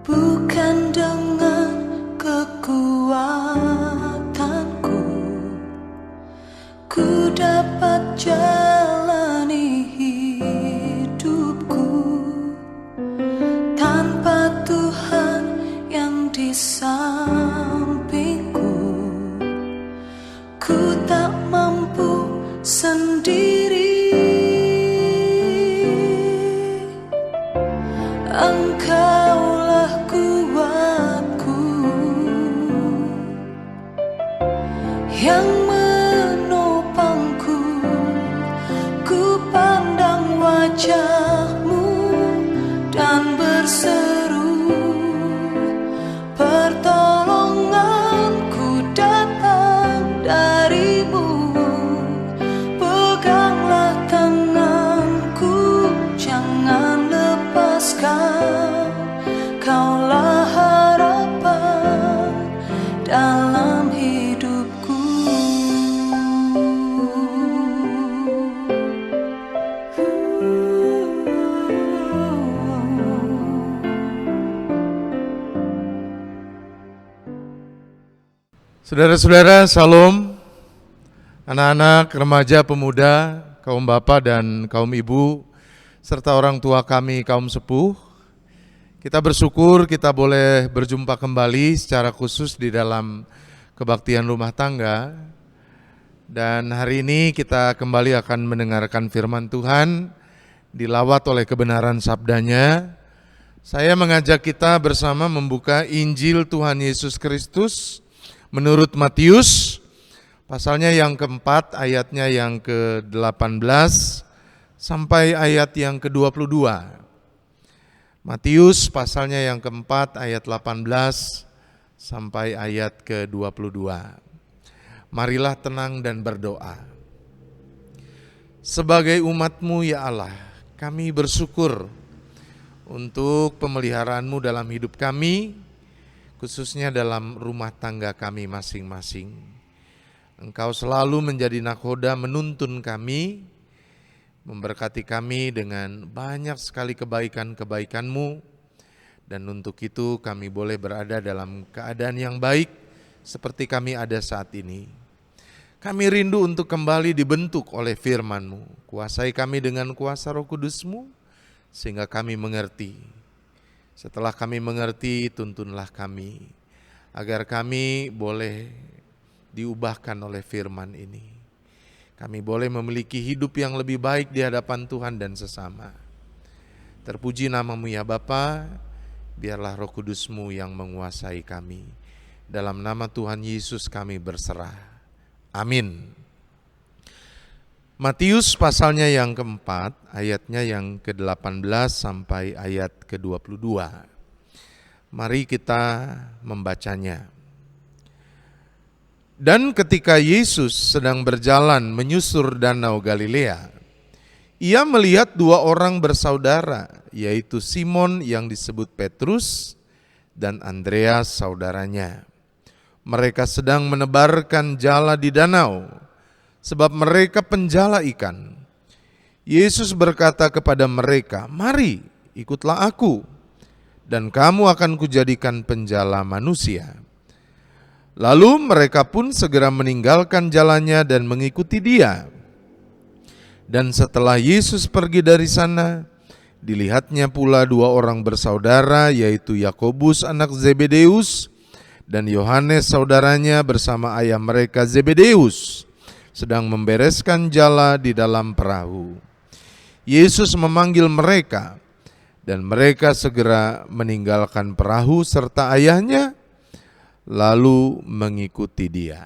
Bukan dengan kekuatanku ku dapat jalani hidupku, tanpa Tuhan yang di sampingku ku tak mampu sendiri. Engkaulah kuatku yang menopangku, ku pandang wajah-Mu dan berseru, pertolonganku datang dari-Mu. Peganglah tanganku, jangan lepaskan, Kaulah harapan dalam hidupku. Saudara-saudara, salam. Anak-anak, remaja, pemuda, kaum bapak dan kaum ibu, serta orang tua kami, kaum sepuh. Kita bersyukur kita boleh berjumpa kembali secara khusus di dalam kebaktian rumah tangga. Dan hari ini kita kembali akan mendengarkan firman Tuhan, dilawat oleh kebenaran sabdanya. Saya mengajak kita bersama membuka Injil Tuhan Yesus Kristus menurut Matius, pasalnya yang keempat, ayatnya yang ke-18 sampai ayat yang ke-22. Matius pasalnya yang keempat, ayat 18 sampai ayat ke-22. Marilah tenang dan berdoa. Sebagai umat-Mu ya Allah, kami bersyukur untuk pemeliharaan-Mu dalam hidup kami, khususnya dalam rumah tangga kami masing-masing. Engkau selalu menjadi nakhoda menuntun kami, memberkati kami dengan banyak sekali kebaikan-kebaikan-Mu, dan untuk itu kami boleh berada dalam keadaan yang baik seperti kami ada saat ini. Kami rindu untuk kembali dibentuk oleh firman-Mu. Kuasai kami dengan kuasa Roh Kudus-Mu sehingga kami mengerti. Setelah kami mengerti, tuntunlah kami agar kami boleh diubahkan oleh firman ini. Kami boleh memiliki hidup yang lebih baik di hadapan Tuhan dan sesama. Terpuji nama-Mu ya Bapa, biarlah Roh Kudus-Mu yang menguasai kami. Dalam nama Tuhan Yesus kami berserah. Amin. Matius pasalnya yang keempat, ayatnya yang ke-18 sampai ayat ke-22. Mari kita membacanya. Dan ketika Yesus sedang berjalan menyusur danau Galilea, Ia melihat dua orang bersaudara, yaitu Simon yang disebut Petrus dan Andreas saudaranya. Mereka sedang menebarkan jala di danau, sebab mereka penjala ikan. Yesus berkata kepada mereka, "Mari, ikutlah aku, dan kamu akan kujadikan penjala manusia." Lalu mereka pun segera meninggalkan jalannya dan mengikuti Dia. Dan setelah Yesus pergi dari sana, dilihatnya pula dua orang bersaudara, yaitu Yakobus anak Zebedeus dan Yohanes saudaranya bersama ayah mereka Zebedeus, sedang membereskan jala di dalam perahu. Yesus memanggil mereka, dan mereka segera meninggalkan perahu serta ayahnya, lalu mengikuti Dia.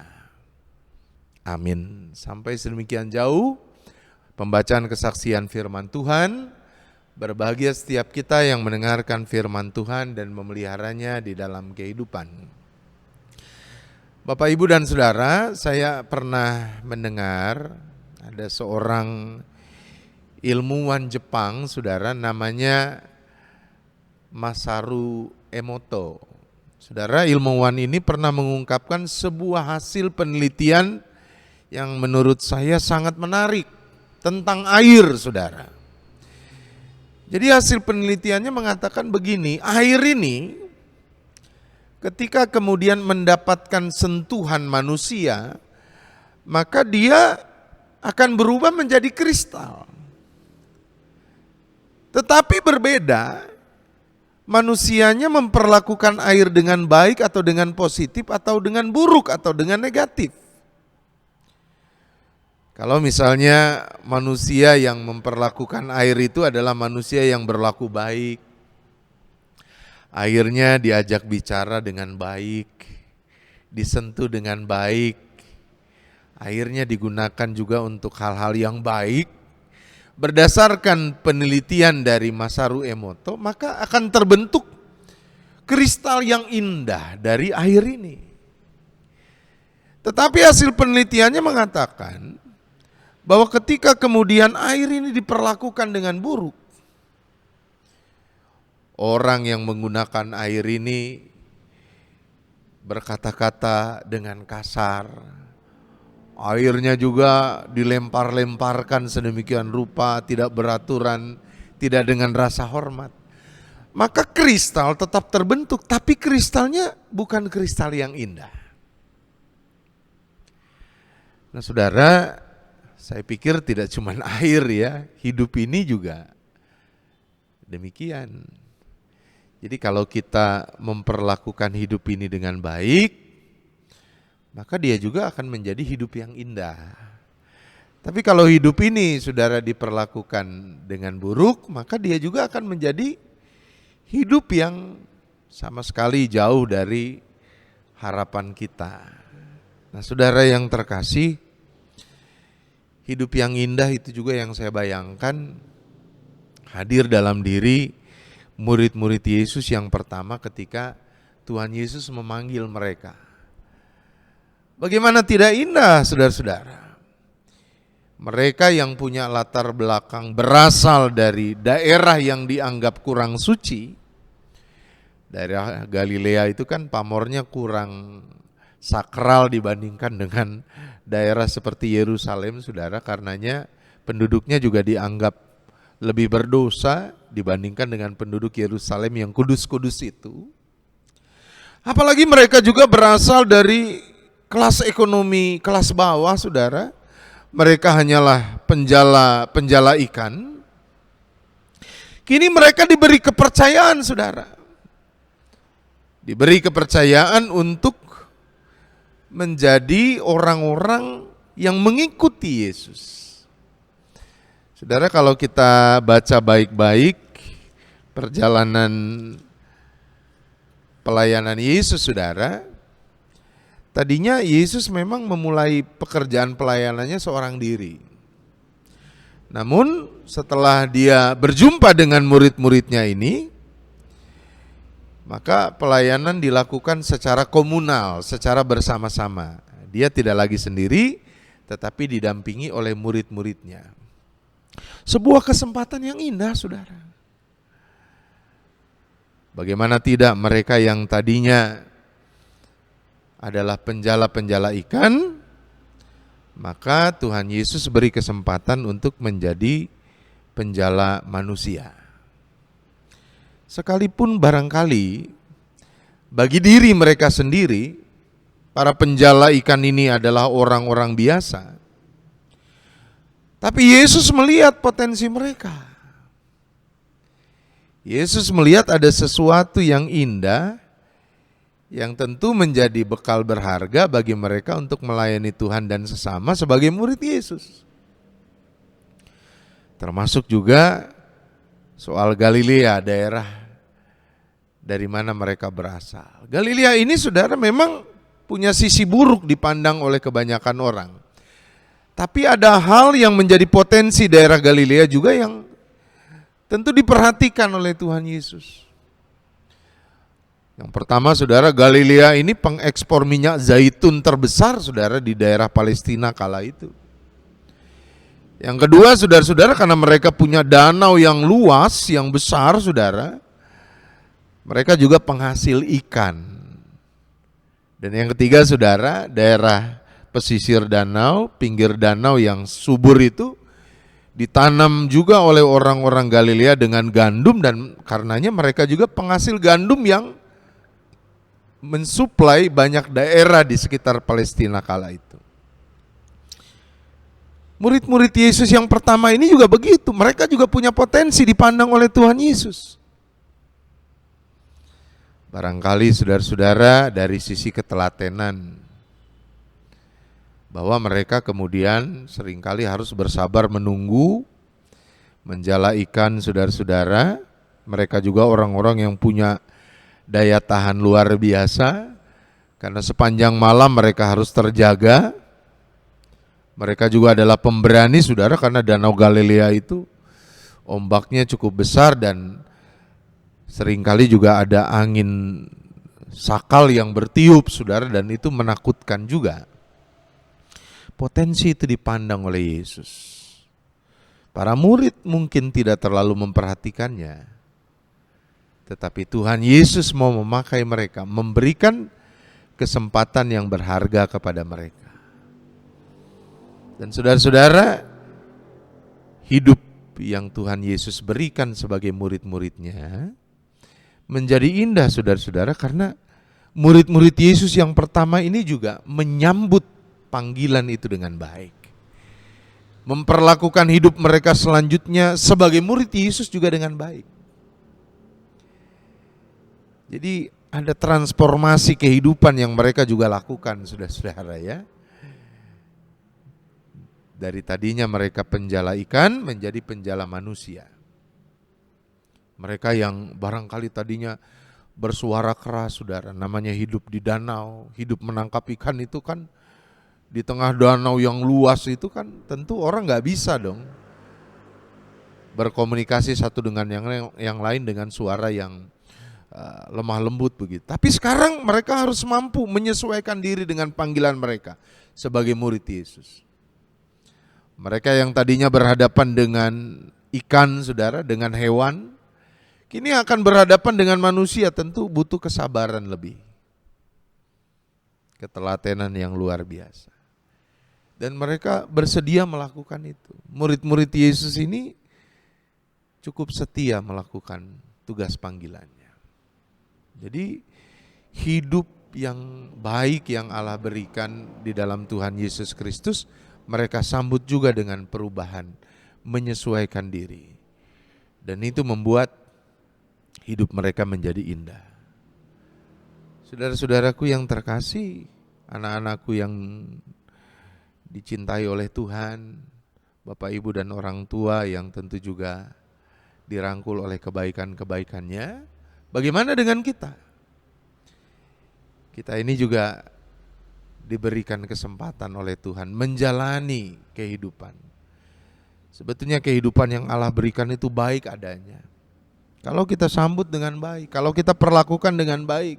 Amin. Sampai sedemikian jauh pembacaan kesaksian firman Tuhan. Berbahagia setiap kita yang mendengarkan firman Tuhan dan memeliharanya di dalam kehidupan. Bapak, Ibu, dan Saudara, saya pernah mendengar ada seorang ilmuwan Jepang, Saudara, namanya Masaru Emoto. Saudara, ilmuwan ini pernah mengungkapkan sebuah hasil penelitian yang menurut saya sangat menarik tentang air, saudara. Jadi hasil penelitiannya mengatakan begini, air ini ketika kemudian mendapatkan sentuhan manusia, maka dia akan berubah menjadi kristal. Tetapi berbeda, manusianya memperlakukan air dengan baik atau dengan positif atau dengan buruk atau dengan negatif. Kalau misalnya manusia yang memperlakukan air itu adalah manusia yang berlaku baik, airnya diajak bicara dengan baik, disentuh dengan baik, airnya digunakan juga untuk hal-hal yang baik. Berdasarkan penelitian dari Masaru Emoto, maka akan terbentuk kristal yang indah dari air ini. Tetapi hasil penelitiannya mengatakan bahwa ketika kemudian air ini diperlakukan dengan buruk, orang yang menggunakan air ini berkata-kata dengan kasar, airnya juga dilempar-lemparkan sedemikian rupa, tidak beraturan, tidak dengan rasa hormat. Maka kristal tetap terbentuk, tapi kristalnya bukan kristal yang indah. Nah saudara, saya pikir tidak cuma air ya, hidup ini juga demikian. Jadi kalau kita memperlakukan hidup ini dengan baik, maka dia juga akan menjadi hidup yang indah. Tapi kalau hidup ini saudara diperlakukan dengan buruk, maka dia juga akan menjadi hidup yang sama sekali jauh dari harapan kita. Nah saudara yang terkasih, hidup yang indah itu juga yang saya bayangkan hadir dalam diri murid-murid Yesus yang pertama ketika Tuhan Yesus memanggil mereka. Bagaimana tidak indah saudara-saudara. Mereka yang punya latar belakang berasal dari daerah yang dianggap kurang suci. Daerah Galilea itu kan pamornya kurang sakral dibandingkan dengan daerah seperti Yerusalem, saudara, karenanya penduduknya juga dianggap lebih berdosa dibandingkan dengan penduduk Yerusalem yang kudus-kudus itu. Apalagi mereka juga berasal dari kelas ekonomi kelas bawah, saudara. Mereka hanyalah penjala ikan. Kini mereka diberi kepercayaan, saudara. Diberi kepercayaan untuk menjadi orang-orang yang mengikuti Yesus. Saudara, kalau kita baca baik-baik perjalanan pelayanan Yesus, saudara, tadinya Yesus memang memulai pekerjaan pelayanannya seorang diri. Namun setelah dia berjumpa dengan murid-muridnya ini, maka pelayanan dilakukan secara komunal, secara bersama-sama. Dia tidak lagi sendiri, tetapi didampingi oleh murid-muridnya. Sebuah kesempatan yang indah, saudara. Bagaimana tidak mereka yang tadinya adalah penjala-penjala ikan, maka Tuhan Yesus beri kesempatan untuk menjadi penjala manusia. Sekalipun barangkali bagi diri mereka sendiri, para penjala ikan ini adalah orang-orang biasa. Tapi Yesus melihat potensi mereka. Yesus melihat ada sesuatu yang indah, yang tentu menjadi bekal berharga bagi mereka untuk melayani Tuhan dan sesama sebagai murid Yesus. Termasuk juga soal Galilea, daerah dari mana mereka berasal. Galilea ini, saudara, memang punya sisi buruk dipandang oleh kebanyakan orang. Tapi ada hal yang menjadi potensi daerah Galilea juga yang tentu diperhatikan oleh Tuhan Yesus. Yang pertama, saudara, Galilea ini pengekspor minyak zaitun terbesar, saudara, di daerah Palestina kala itu. Yang kedua, saudara-saudara, karena mereka punya danau yang luas, yang besar, saudara, mereka juga penghasil ikan. Dan yang ketiga saudara, daerah pesisir danau, pinggir danau yang subur itu ditanam juga oleh orang-orang Galilea dengan gandum, dan karenanya mereka juga penghasil gandum yang mensuplai banyak daerah di sekitar Palestina kala itu. Murid-murid Yesus yang pertama ini juga begitu, mereka juga punya potensi dipandang oleh Tuhan Yesus. Barangkali saudara-saudara dari sisi ketelatenan, bahwa mereka kemudian seringkali harus bersabar menunggu, menjala ikan saudara-saudara. Mereka juga orang-orang yang punya daya tahan luar biasa, karena sepanjang malam mereka harus terjaga. Mereka juga adalah pemberani saudara, karena Danau Galilea itu ombaknya cukup besar dan seringkali juga ada angin sakal yang bertiup saudara, dan itu menakutkan juga. Potensi itu dipandang oleh Yesus. Para murid mungkin tidak terlalu memperhatikannya, tetapi Tuhan Yesus mau memakai mereka, memberikan kesempatan yang berharga kepada mereka. Dan saudara-saudara, hidup yang Tuhan Yesus berikan sebagai murid-muridnya menjadi indah saudara-saudara, karena murid-murid Yesus yang pertama ini juga menyambut panggilan itu dengan baik. Memperlakukan hidup mereka selanjutnya sebagai murid Yesus juga dengan baik. Jadi ada transformasi kehidupan yang mereka juga lakukan saudara-saudara ya. Dari tadinya mereka penjala ikan menjadi penjala manusia. Mereka yang barangkali tadinya bersuara keras saudara, namanya hidup di danau, hidup menangkap ikan itu kan di tengah danau yang luas itu kan tentu orang gak bisa dong berkomunikasi satu dengan yang lain dengan suara yang lemah lembut begitu. Tapi sekarang mereka harus mampu menyesuaikan diri dengan panggilan mereka sebagai murid Yesus. Mereka yang tadinya berhadapan dengan ikan saudara, dengan hewan, kini akan berhadapan dengan manusia, tentu butuh kesabaran lebih. Ketelatenan yang luar biasa. Dan mereka bersedia melakukan itu. Murid-murid Yesus ini cukup setia melakukan tugas panggilannya. Jadi hidup yang baik yang Allah berikan di dalam Tuhan Yesus Kristus, mereka sambut juga dengan perubahan, menyesuaikan diri. Dan itu membuat hidup mereka menjadi indah. Saudara-saudaraku yang terkasih, anak-anakku yang dicintai oleh Tuhan, Bapak Ibu dan orang tua yang tentu juga dirangkul oleh kebaikan-kebaikannya, bagaimana dengan kita? Kita ini juga diberikan kesempatan oleh Tuhan menjalani kehidupan. Sebetulnya kehidupan yang Allah berikan itu baik adanya. Kalau kita sambut dengan baik, kalau kita perlakukan dengan baik,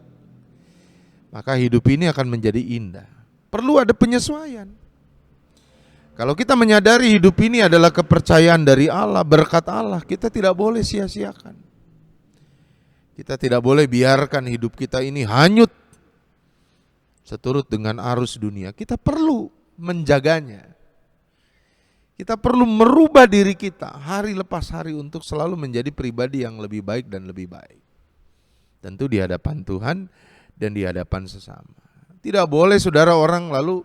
maka hidup ini akan menjadi indah. Perlu ada penyesuaian. Kalau kita menyadari hidup ini adalah kepercayaan dari Allah, berkat Allah, kita tidak boleh sia-siakan. Kita tidak boleh biarkan hidup kita ini hanyut seturut dengan arus dunia. Kita perlu menjaganya. Kita perlu merubah diri kita hari lepas hari untuk selalu menjadi pribadi yang lebih baik dan lebih baik. Tentu di hadapan Tuhan dan di hadapan sesama. Tidak boleh saudara orang lalu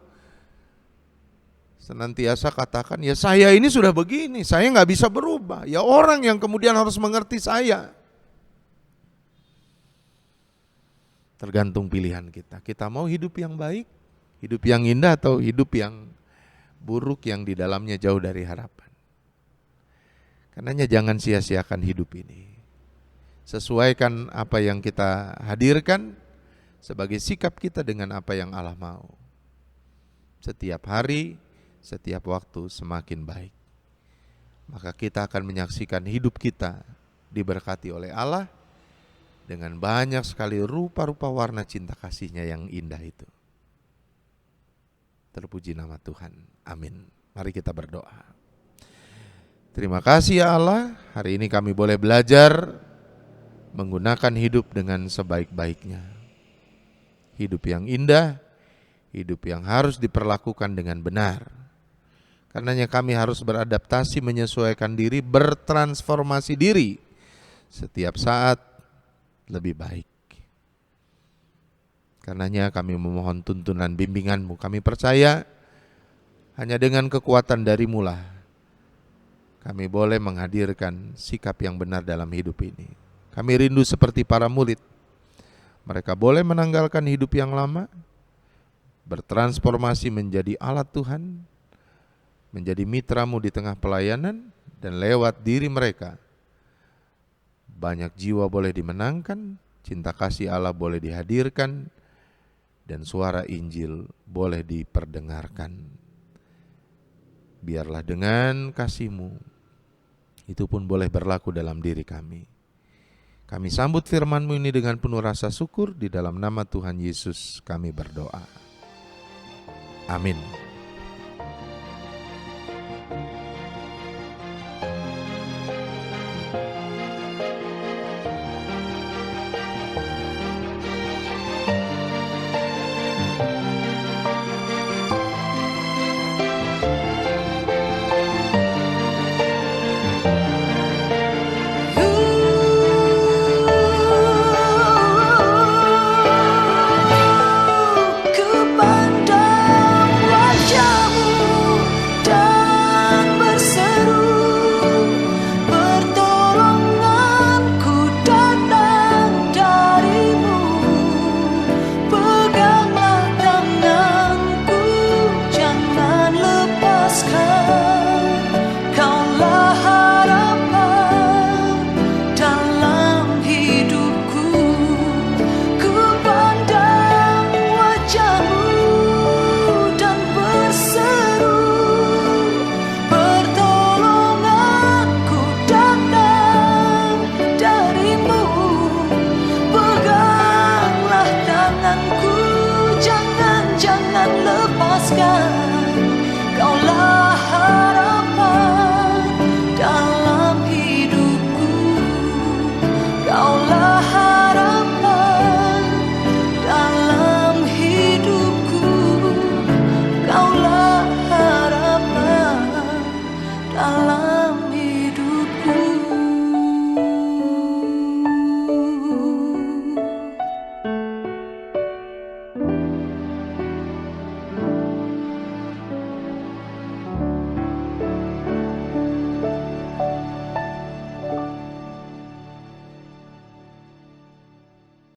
senantiasa katakan, ya saya ini sudah begini, saya gak bisa berubah. Ya orang yang kemudian harus mengerti saya. Tergantung pilihan kita. Kita mau hidup yang baik, hidup yang indah, atau hidup yang buruk yang di dalamnya jauh dari harapan. Karenanya jangan sia-siakan hidup ini. Sesuaikan apa yang kita hadirkan sebagai sikap kita dengan apa yang Allah mau. Setiap hari, setiap waktu semakin baik. Maka kita akan menyaksikan hidup kita diberkati oleh Allah dengan banyak sekali rupa-rupa warna cinta kasih-Nya yang indah itu. Terpuji nama Tuhan. Amin. Mari kita berdoa. Terima kasih ya Allah, hari ini kami boleh belajar menggunakan hidup dengan sebaik-baiknya. hidup yang indah, hidup yang harus diperlakukan dengan benar. Karenanya kami harus beradaptasi, menyesuaikan diri, bertransformasi diri setiap saat lebih baik. Karenanya kami memohon tuntunan bimbingan-Mu. Kami percaya hanya dengan kekuatan dari-Mu lah kami boleh menghadirkan sikap yang benar dalam hidup ini. Kami rindu seperti para murid. Mereka boleh menanggalkan hidup yang lama, bertransformasi menjadi alat Tuhan, menjadi mitra-Mu di tengah pelayanan, dan lewat diri mereka banyak jiwa boleh dimenangkan, cinta kasih Allah boleh dihadirkan, dan suara Injil boleh diperdengarkan. Biarlah dengan kasih-Mu itu pun boleh berlaku dalam diri kami. Kami sambut firman-Mu ini dengan penuh rasa syukur. Di dalam nama Tuhan Yesus kami berdoa. Amin.